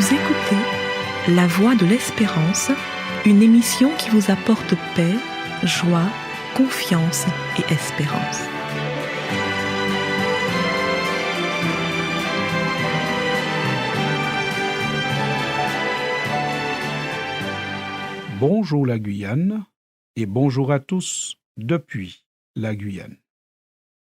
Vous écoutez La Voix de l'Espérance, une émission qui vous apporte paix, joie, confiance et espérance. Bonjour la Guyane et bonjour à tous depuis la Guyane.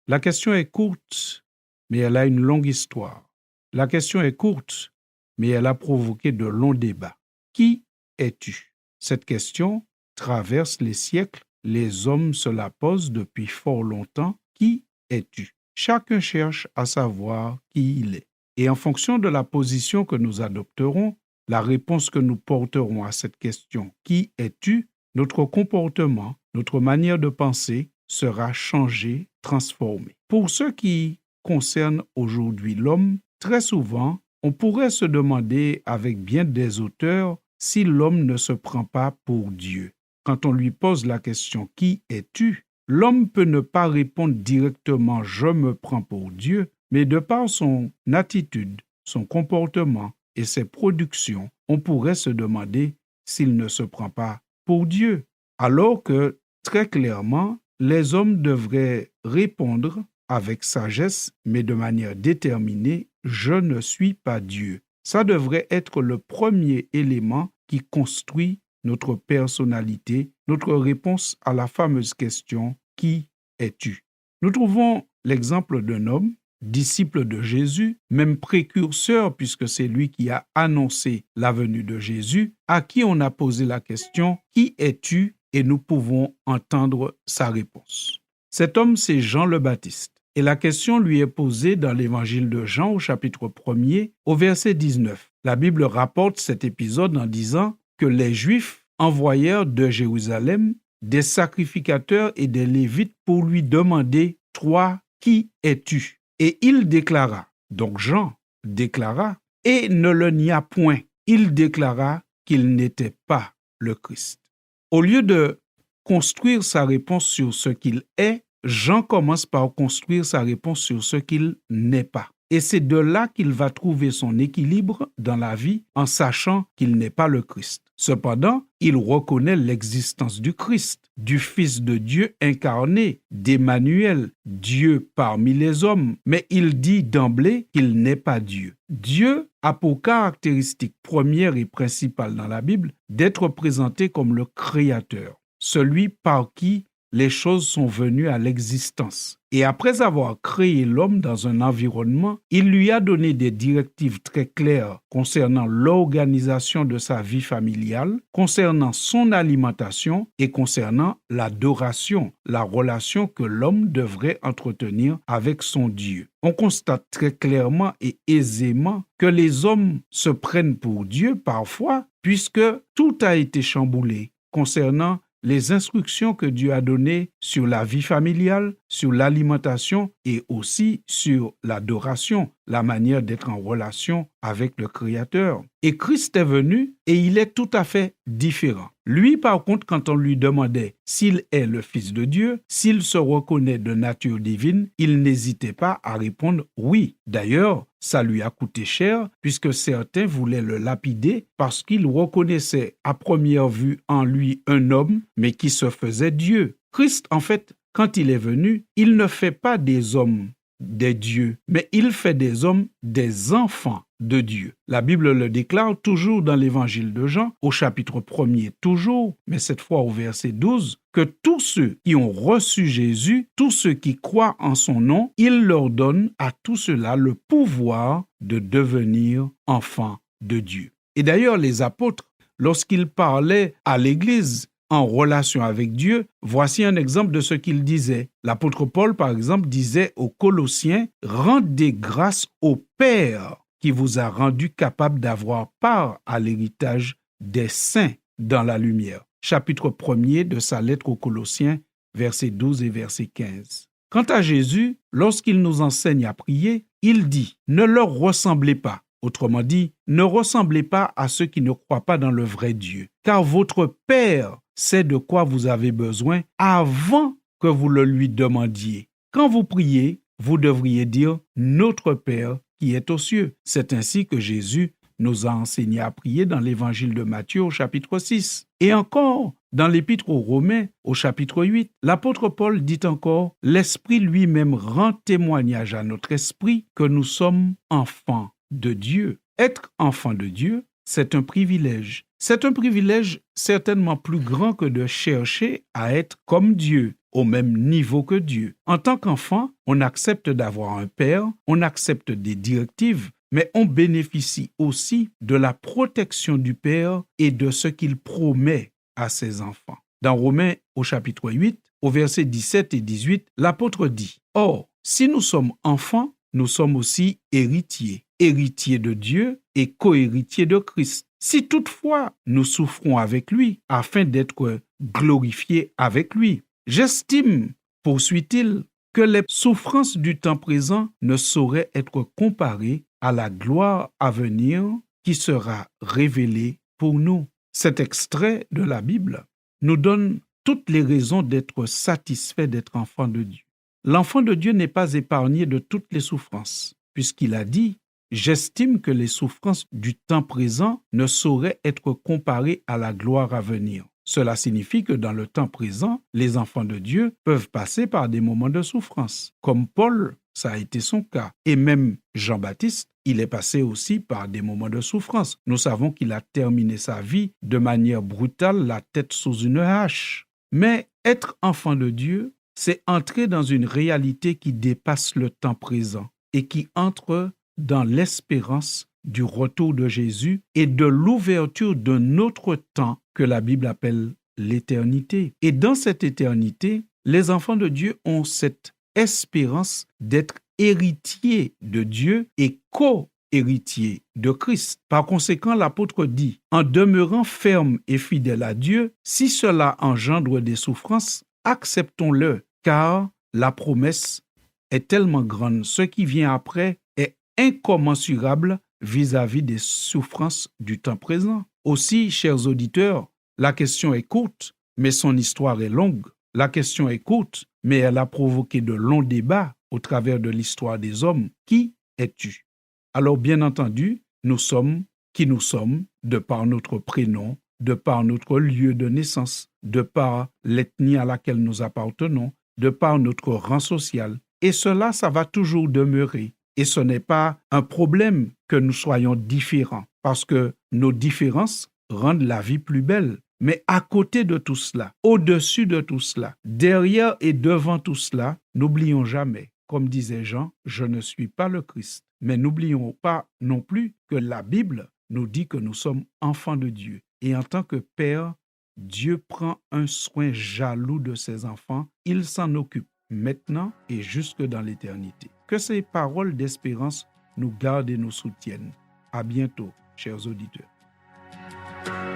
La question est courte, mais elle a une longue histoire. La question est courte, mais elle a provoqué de longs débats. Qui es-tu? Cette question traverse les siècles. Les hommes se la posent depuis fort longtemps. Qui es-tu? Chacun cherche à savoir qui il est. Et en fonction de la position que nous adopterons, la réponse que nous porterons à cette question « Qui es-tu ?», notre comportement, notre manière de penser sera changé, transformé. Pour ce qui concerne aujourd'hui l'homme, très souvent, on pourrait se demander avec bien des auteurs si l'homme ne se prend pas pour Dieu. Quand on lui pose la question « Qui es-tu ?», l'homme peut ne pas répondre directement « Je me prends pour Dieu », mais de par son attitude, son comportement et ses productions, on pourrait se demander s'il ne se prend pas pour Dieu. Alors que, très clairement, les hommes devraient répondre avec sagesse, mais de manière déterminée, « Je ne suis pas Dieu ». Ça devrait être le premier élément qui construit notre personnalité, notre réponse à la fameuse question « Qui es-tu ?» Nous trouvons l'exemple d'un homme, disciple de Jésus, même précurseur puisque c'est lui qui a annoncé la venue de Jésus, à qui on a posé la question « Qui es-tu ?» et nous pouvons entendre sa réponse. Cet homme, c'est Jean le Baptiste. Et la question lui est posée dans l'évangile de Jean au chapitre 1er, au verset 19. La Bible rapporte cet épisode en disant que les Juifs envoyèrent de Jérusalem des sacrificateurs et des Lévites pour lui demander « Toi, qui es-tu » Et il déclara, donc Jean déclara, et ne le nia point, il déclara qu'il n'était pas le Christ. Au lieu de construire sa réponse sur ce qu'il est, Jean commence par construire sa réponse sur ce qu'il n'est pas. Et c'est de là qu'il va trouver son équilibre dans la vie en sachant qu'il n'est pas le Christ. Cependant, il reconnaît l'existence du Christ, du Fils de Dieu incarné, d'Emmanuel, Dieu parmi les hommes, mais il dit d'emblée qu'il n'est pas Dieu. Dieu a pour caractéristique première et principale dans la Bible d'être présenté comme le Créateur, celui par qui les choses sont venues à l'existence. Et après avoir créé l'homme dans un environnement, il lui a donné des directives très claires concernant l'organisation de sa vie familiale, concernant son alimentation et concernant l'adoration, la relation que l'homme devrait entretenir avec son Dieu. On constate très clairement et aisément que les hommes se prennent pour Dieu parfois, puisque tout a été chamboulé concernant les instructions que Dieu a données sur la vie familiale, sur l'alimentation et aussi sur l'adoration, la manière d'être en relation avec le Créateur. Et Christ est venu et il est tout à fait différent. Lui, par contre, quand on lui demandait s'il est le Fils de Dieu, s'il se reconnaît de nature divine, il n'hésitait pas à répondre oui. D'ailleurs, ça lui a coûté cher puisque certains voulaient le lapider parce qu'ils reconnaissaient à première vue en lui un homme, mais qui se faisait Dieu. Christ, en fait, quand il est venu, il ne fait pas des hommes des dieux, mais il fait des hommes des enfants de Dieu. La Bible le déclare toujours dans l'évangile de Jean, au chapitre 1er toujours, mais cette fois au verset 12, que tous ceux qui ont reçu Jésus, tous ceux qui croient en son nom, il leur donne à tous ceux-là le pouvoir de devenir enfants de Dieu. Et d'ailleurs, les apôtres, lorsqu'ils parlaient à l'Église, en relation avec Dieu, voici un exemple de ce qu'il disait. L'apôtre Paul, par exemple, disait aux Colossiens « Rendez grâce au Père qui vous a rendu capable d'avoir part à l'héritage des saints dans la lumière. » Chapitre 1er de sa lettre aux Colossiens, versets 12 et verset 15. Quant à Jésus, lorsqu'il nous enseigne à prier, il dit « Ne leur ressemblez pas ». Autrement dit, ne ressemblez pas à ceux qui ne croient pas dans le vrai Dieu, car votre Père sait de quoi vous avez besoin avant que vous le lui demandiez. Quand vous priez, vous devriez dire « Notre Père qui est aux cieux ». C'est ainsi que Jésus nous a enseigné à prier dans l'évangile de Matthieu au chapitre 6. Et encore, dans l'épître aux Romains au chapitre 8, l'apôtre Paul dit encore « L'Esprit lui-même rend témoignage à notre esprit que nous sommes enfants de Dieu. » Être enfant de Dieu, c'est un privilège. C'est un privilège certainement plus grand que de chercher à être comme Dieu, au même niveau que Dieu. En tant qu'enfant, on accepte d'avoir un père, on accepte des directives, mais on bénéficie aussi de la protection du Père et de ce qu'il promet à ses enfants. Dans Romains au chapitre 8, au verset 17 et 18, l'apôtre dit « Or, si nous sommes enfants, nous sommes aussi héritiers, héritiers de Dieu et co-héritiers de Christ. Si toutefois nous souffrons avec lui, afin d'être glorifiés avec lui. J'estime, poursuit-il, que les souffrances du temps présent ne sauraient être comparées à la gloire à venir qui sera révélée pour nous. » Cet extrait de la Bible nous donne toutes les raisons d'être satisfait d'être enfant de Dieu. L'enfant de Dieu n'est pas épargné de toutes les souffrances, puisqu'il a dit « J'estime que les souffrances du temps présent ne sauraient être comparées à la gloire à venir. » Cela signifie que dans le temps présent, les enfants de Dieu peuvent passer par des moments de souffrance. Comme Paul, ça a été son cas. Et même Jean-Baptiste, il est passé aussi par des moments de souffrance. Nous savons qu'il a terminé sa vie de manière brutale, la tête sous une hache. Mais être enfant de Dieu, c'est entrer dans une réalité qui dépasse le temps présent et qui entre dans l'espérance du retour de Jésus et de l'ouverture d'un autre temps que la Bible appelle l'éternité. Et dans cette éternité, les enfants de Dieu ont cette espérance d'être héritiers de Dieu et co-héritiers de Christ. Par conséquent, l'apôtre dit « En demeurant ferme et fidèle à Dieu, si cela engendre des souffrances, acceptons-le, car la promesse est tellement grande. Ce qui vient après est incommensurable vis-à-vis des souffrances du temps présent. » Aussi, chers auditeurs, la question est courte, mais son histoire est longue. La question est courte, mais elle a provoqué de longs débats au travers de l'histoire des hommes. Qui es-tu? Alors, bien entendu, nous sommes qui nous sommes de par notre prénom, de par notre lieu de naissance, de par l'ethnie à laquelle nous appartenons, de par notre rang social. Et cela, ça va toujours demeurer. Et ce n'est pas un problème que nous soyons différents, parce que nos différences rendent la vie plus belle. Mais à côté de tout cela, au-dessus de tout cela, derrière et devant tout cela, n'oublions jamais, comme disait Jean, « Je ne suis pas le Christ ». Mais n'oublions pas non plus que la Bible nous dit que nous sommes enfants de Dieu. Et en tant que Père, Dieu prend un soin jaloux de ses enfants. Il s'en occupe maintenant et jusque dans l'éternité. Que ces paroles d'espérance nous gardent et nous soutiennent. À bientôt, chers auditeurs.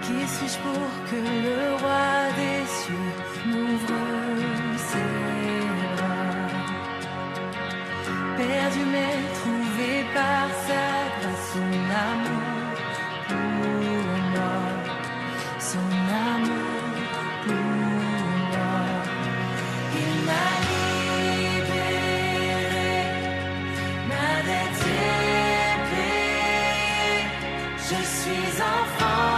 Qui suis-je pour que le roi des cieux m'ouvre ses bras? Perdu mais trouvé par sa grâce, son amour pour moi, son amour pour moi. Il m'a libéré, ma dette est payée, je suis enfant.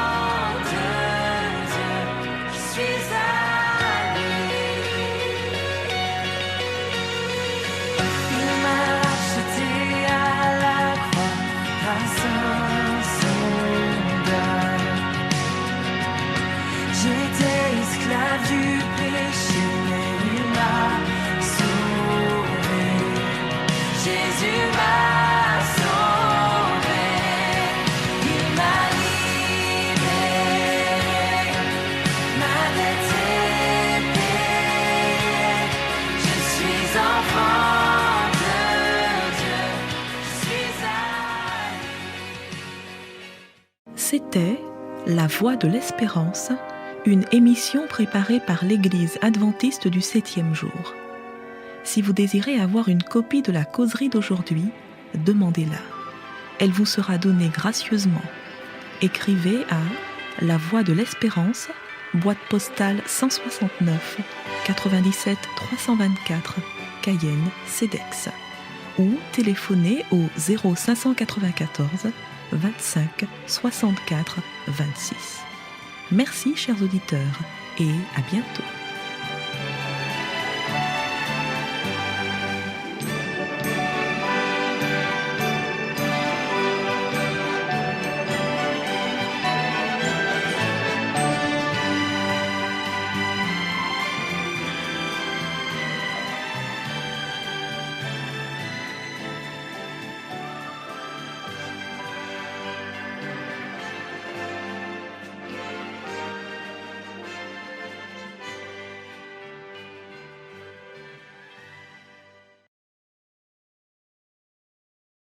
C'était La Voix de l'Espérance, une émission préparée par l'Église adventiste du 7e jour. Si vous désirez avoir une copie de la causerie d'aujourd'hui, demandez-la. Elle vous sera donnée gracieusement. Écrivez à La Voix de l'Espérance, boîte postale 169 97 324, Cayenne, CEDEX, ou téléphonez au 0594 25 64 26. Merci chers auditeurs et à bientôt.